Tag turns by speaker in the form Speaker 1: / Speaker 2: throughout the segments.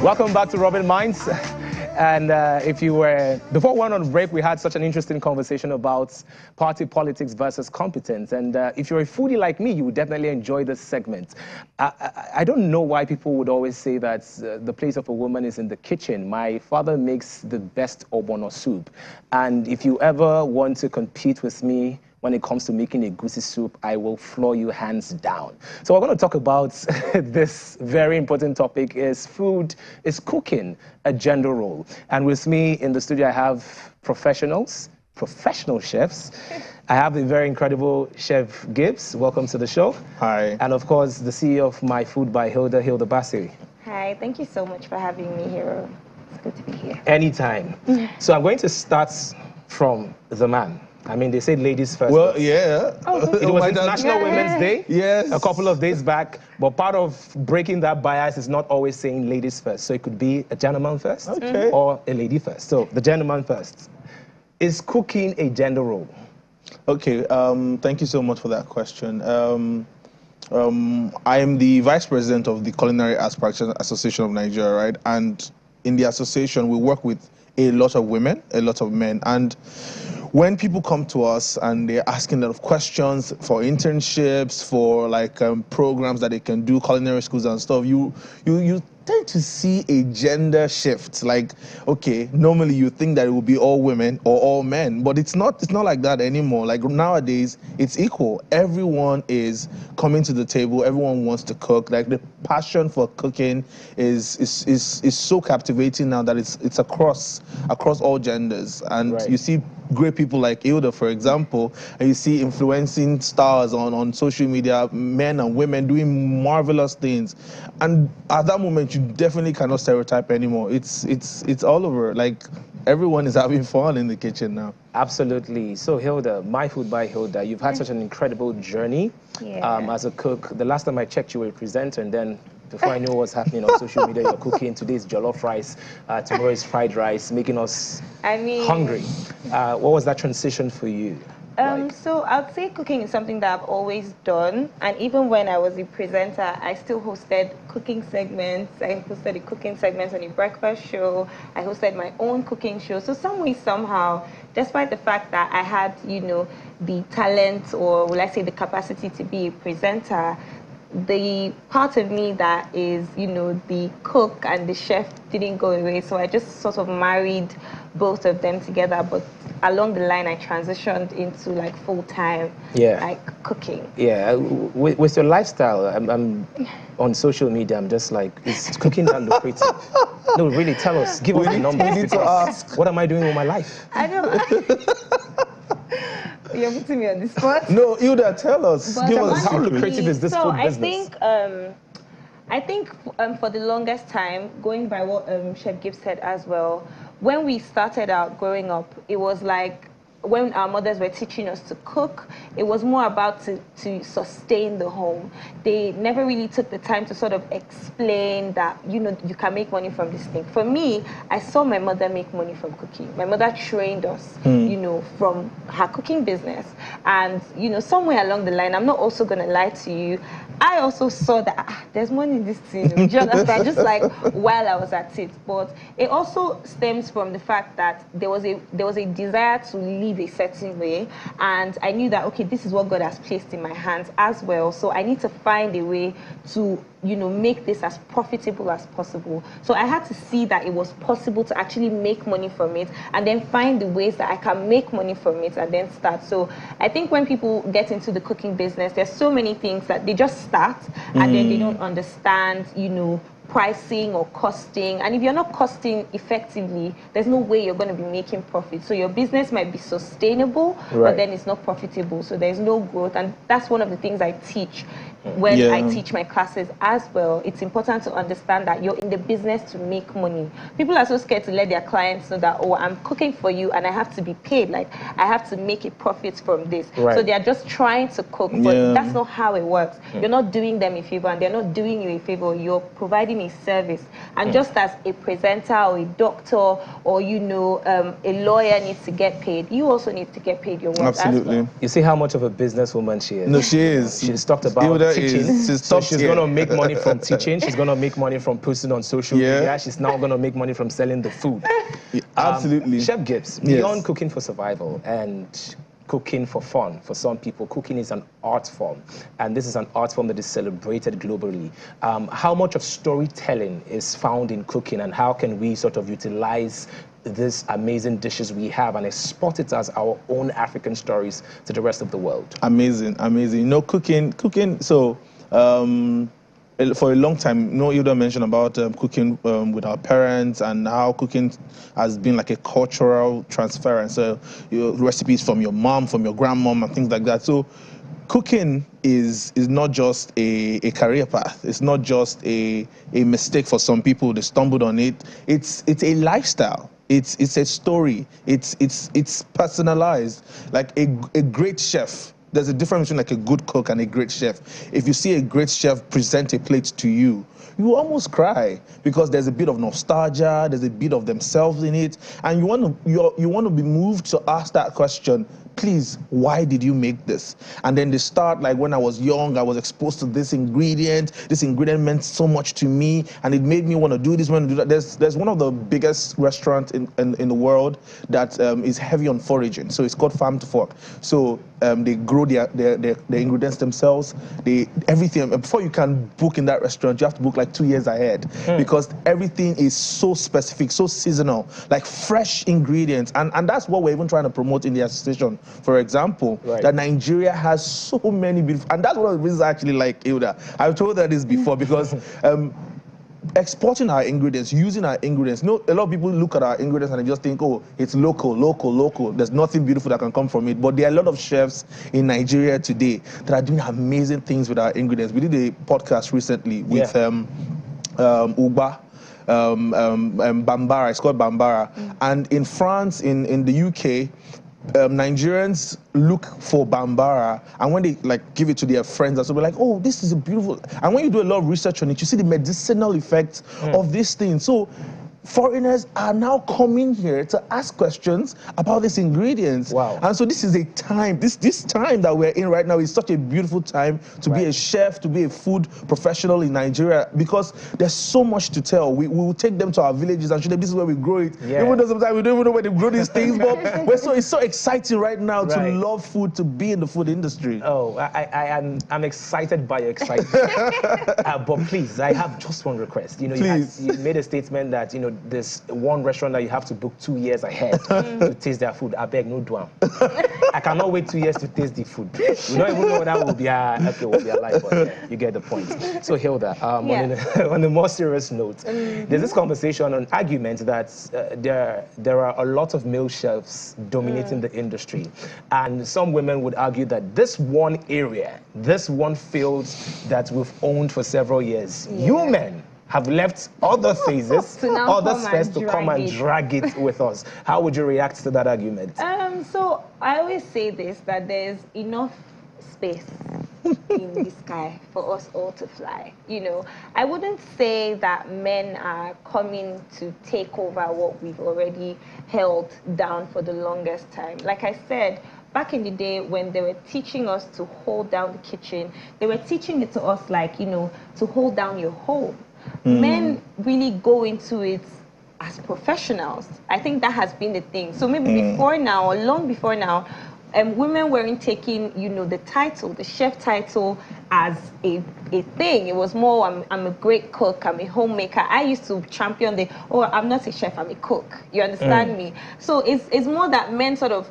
Speaker 1: Welcome back to Rubbin Minds. And if you were, before we went on break, we had such an interesting conversation about party politics versus competence. And if you're a foodie like me, you would definitely enjoy this segment. I don't know why people would always say that the place of a woman is in the kitchen. My father makes the best ogbono soup. And if you ever want to compete with me when it comes to making a goosey soup, I will floor you hands down. So we're going to talk about this very important topic: is cooking a gender role? And with me in the studio, I have professional chefs. I have the very incredible Chef Gibbs. Welcome to the show.
Speaker 2: Hi.
Speaker 1: And of course, the CEO of My Food by Hilda, HildaBaci.
Speaker 3: Hi, thank you so much for having me here. It's good to be here.
Speaker 1: Anytime. So I'm going to start from the man. I mean, they say ladies first.
Speaker 2: Well, yeah.
Speaker 1: It was International Women's Day
Speaker 2: a
Speaker 1: couple of days back, but part of breaking that bias is not always saying ladies first. So it could be a gentleman first or a lady first. So the gentleman first. Is cooking a gender role?
Speaker 2: Okay, thank you so much for that question. I am the Vice President of the Culinary Arts Practitioners Association of Nigeria, right? And in the association, we work with a lot of women, a lot of men. And when people come to us and they're asking a lot of questions for internships, for like programs that they can do, culinary schools and stuff, you tend to see a gender shift. Like, okay, normally you think that it would be all women or all men, but it's not like that anymore. Like nowadays, it's equal. Everyone is coming to the table. Everyone wants to cook. Like the passion for cooking is so captivating now that it's across all genders. And you see great people like Hilda, for example, and you see influencing stars on social media, men and women doing marvelous things. And at that moment, you definitely cannot stereotype anymore. It's all over. Like everyone is having fun in the kitchen now.
Speaker 1: Absolutely. So Hilda, My Food by Hilda, you've had such an incredible journey as a cook. The last time I checked, you were a presenter, and then before I know what's happening on social media, you're cooking. Today's jollof rice, tomorrow is fried rice, making us hungry. What was that transition for you?
Speaker 3: So I'd say cooking is something that I've always done. And even when I was a presenter, I still hosted cooking segments. I hosted the cooking segments on the breakfast show. I hosted my own cooking show. So some way, somehow, despite the fact that I had, the talent, or will I say the capacity to be a presenter, the part of me that is, the cook and the chef didn't go away. So I just sort of married both of them together. But along the line, I transitioned into like full-time, like cooking.
Speaker 1: Yeah, with your lifestyle, I'm on social media. I'm just like, is cooking that lucrative? No, really, tell us. Give us the numbers.
Speaker 2: We need to ask.
Speaker 1: What am I doing with my life?
Speaker 3: I don't. You're putting me on the spot.
Speaker 2: No, Hilda, tell us.
Speaker 1: Give us how lucrative is this food business?
Speaker 3: I think for the longest time, going by what Chef Gibbs said as well, when we started out growing up, it was like when our mothers were teaching us to cook, it was more about to sustain the home. They never really took the time to sort of explain that, you can make money from this thing. For me, I saw my mother make money from cooking. My mother trained us, from her cooking business. And, somewhere along the line, I'm not also going to lie to you, I also saw that there's money in this thing. Do you understand? Just like while I was at it. But it also stems from the fact that there was a desire to live a certain way, and I knew that, okay, this is what God has placed in my hands as well. So I need to find a way to make this as profitable as possible. So I had to see that it was possible to actually make money from it, and then find the ways that I can make money from it and then start. So I think when people get into the cooking business, there's so many things that they just start and then they don't understand, pricing or costing. And if you're not costing effectively, there's no way you're going to be making profit. So your business might be sustainable, but then it's not profitable. So there's no growth. And that's one of the things I teach when I teach my classes as well. It's important to understand that you're in the business to make money. People are so scared to let their clients know that, oh, I'm cooking for you and I have to be paid. Like, I have to make a profit from this. So they're just trying to cook, but that's not how it works. You're not doing them a favor, and they're not doing you a favor. You're providing a service. And just as a presenter or a doctor or, a lawyer needs to get paid, you also need to get paid your work as well.
Speaker 1: You see how much of a businesswoman she is.
Speaker 2: No, she is.
Speaker 1: She's talked about
Speaker 2: Hilda
Speaker 1: teaching. So she's
Speaker 2: here.
Speaker 1: going to make money from teaching. She's going to make money from posting on social media. She's now going to make money from selling the food.
Speaker 2: Yeah, absolutely.
Speaker 1: Chef Gibbs, beyond cooking for survival and cooking for fun, for some people, cooking is an art form. And this is an art form that is celebrated globally. How much of storytelling is found in cooking, and how can we sort of utilize these amazing dishes we have and export it as our own African stories to the rest of the world?
Speaker 2: Amazing, amazing. You know, cooking, so for a long time, Hilda mentioned about cooking with our parents and how cooking has been like a cultural transference. So recipes from your mom, from your grandmom, and things like that. So cooking is not just a career path. It's not just a mistake for some people. They stumbled on it. It's a lifestyle. It's a story. It's personalized. Like a great chef. There's a difference between like a good cook and a great chef. If you see a great chef present a plate to you, you will almost cry because there's a bit of nostalgia, there's a bit of themselves in it, and you want to be moved to ask that question. Please, why did you make this? And then they start like, when I was young, I was exposed to this ingredient. This ingredient meant so much to me, and it made me want to do this, want to do that. There's one of the biggest restaurants in the world that is heavy on foraging. So it's called Farm to Fork. So they grow their ingredients themselves. Everything. Before you can book in that restaurant, you have to book like 2 years ahead because everything is so specific, so seasonal, like fresh ingredients. And that's what we're even trying to promote in the association. For example, that Nigeria has so many beautiful, and that's one of the reasons I actually like Hilda. I've told her this before because exporting our ingredients, using our ingredients. A lot of people look at our ingredients and they just think, oh, it's local. There's nothing beautiful that can come from it. But there are a lot of chefs in Nigeria today that are doing amazing things with our ingredients. We did a podcast recently with Ugba. Bambara, it's called Bambara. And in France, in the UK, Nigerians look for Bambara, and when they like give it to their friends, so they're like, oh, this is a beautiful. And when you do a lot of research on it, you see the medicinal effects of this thing. So foreigners are now coming here to ask questions about these ingredients.
Speaker 1: Wow.
Speaker 2: And so this is a time, this time that we're in right now is such a beautiful time to be a chef, to be a food professional in Nigeria, because there's so much to tell. We will take them to our villages and show them this is where we grow it. Even though sometimes we don't even know where they grow these things, but it's so exciting right now to love food, to be in the food industry.
Speaker 1: Oh, I'm excited by your excitement. But please, I have just one request. You made a statement that, there's one restaurant that you have to book 2 years ahead to taste their food. I beg, no dwam. I cannot wait 2 years to taste the food. We don't even know that will be alive, but you get the point. So Hilda, on a more serious note, there's this conversation on argument that there are a lot of male chefs dominating the industry, and some women would argue that this one area, this one field that we've owned for several years, you men have left other phases, other spheres to come and drag it with us. How would you react to that argument?
Speaker 3: So I always say this, that there's enough space in the sky for us all to fly. I wouldn't say that men are coming to take over what we've already held down for the longest time. Like I said, back in the day when they were teaching us to hold down the kitchen, they were teaching it to us like, to hold down your home. Men really go into it as professionals. I think that has been the thing. So maybe before now, or long before now, women weren't taking, the title, the chef title, as a thing. It was more, I'm a great cook, I'm a homemaker. I used to champion I'm not a chef, I'm a cook. You understand me? So it's more that men sort of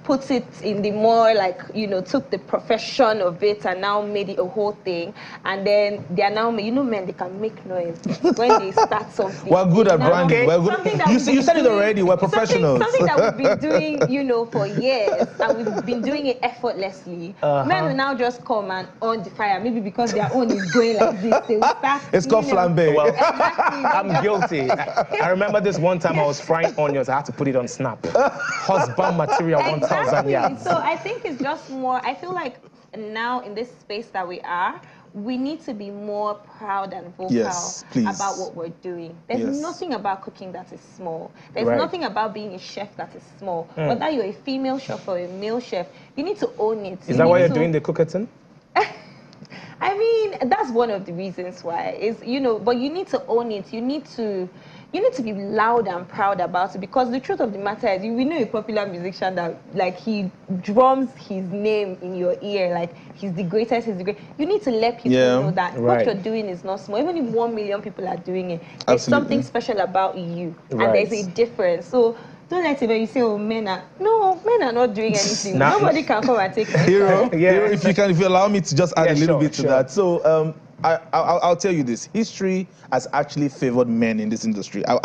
Speaker 3: put it in the more like, took the profession of it and now made it a whole thing. And then they are now, men, they can make noise when they start something.
Speaker 2: We're good at branding. We're good. You said it already, we're professionals.
Speaker 3: Something that we've been doing, for years, and we've been doing it effortlessly. Men will now just come and on the fire, maybe because their own is going like this. They will start.
Speaker 2: It's called flambe.
Speaker 1: Well, I'm guilty. I remember this one time I was frying onions. I had to put it on Snap. Husband material 1,000. Yeah.
Speaker 3: So I think it's just more, I feel like now in this space that we are, we need to be more proud and vocal about what we're doing. There's nothing about cooking that is small. There's nothing about being a chef that is small. Whether you're a female chef or a male chef, you need to own it.
Speaker 1: Is that why you're doing the cookathon?
Speaker 3: I mean, that's one of the reasons why. Is, you know, but you need to own it. You need to be loud and proud about it, because the truth of the matter is, we know a popular musician that, like, he drums his name in your ear, like he's the greatest, he's the great. You need to let people know that what you're doing is not small. Even if 1 million people are doing it, there's something special about you, and there's a difference. So don't let it when you say, oh, men are not doing anything. Nobody can come and take it.
Speaker 2: Hero, if you allow me to just add a little bit to that. So I'll tell you this: history has actually favored men in this industry, and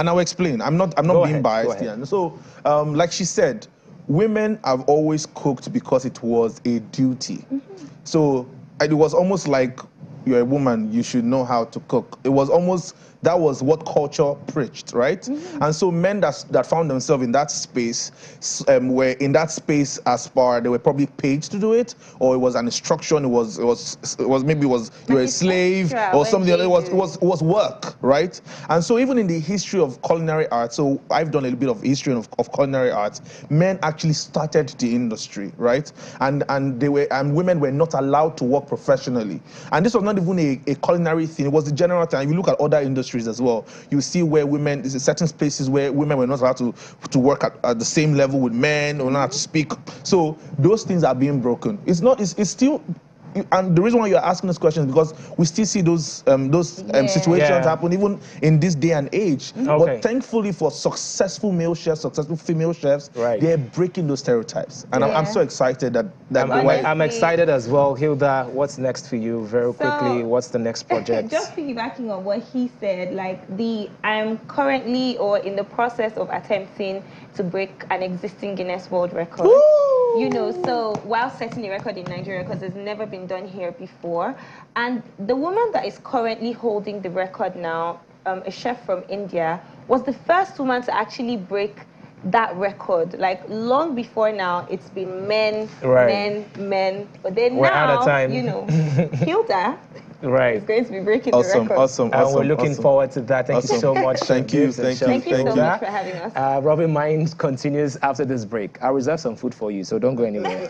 Speaker 2: I'll explain. I'm not being biased here. So, like she said, women have always cooked because it was a duty. So it was almost like, you're a woman, you should know how to cook. It was almost, that was what culture preached, right? And so men that found themselves in that space were in that space as far, they were probably paid to do it, or it was an instruction. It was maybe you were a slave or something. It was work, right? And so even in the history of culinary arts, so I've done a little bit of history of culinary arts. Men actually started the industry, right? And women were not allowed to work professionally. And this was not even a culinary thing. It was the general thing. If you look at other industries as well, you see where women, there's certain places where women were not allowed to work at the same level with men, or not allowed to speak. So those things are being broken. It's still, and the reason why you're asking this question is because we still see those situations happen even in this day and age. But thankfully for successful male chefs, successful female chefs, they're breaking those stereotypes. And I'm so excited that
Speaker 1: I'm excited as well. Hilda, what's next for you? Very quickly, what's the next project?
Speaker 3: Just piggybacking on what he said, like I'm currently or in the process of attempting to break an existing Guinness World Record. You know, so while setting a record in Nigeria, because it's never been done here before. And the woman that is currently holding the record now, a chef from India, was the first woman to actually break that record. Like, long before now, it's been men. But then
Speaker 1: we're out of time.
Speaker 3: You know, Hilda is going to be breaking the record.
Speaker 2: Awesome.
Speaker 1: We're looking forward to that. Thank you so much.
Speaker 2: Thank you so
Speaker 3: much for having us.
Speaker 1: Rubbin Mind continues after this break. I'll reserve some food for you, so don't go anywhere.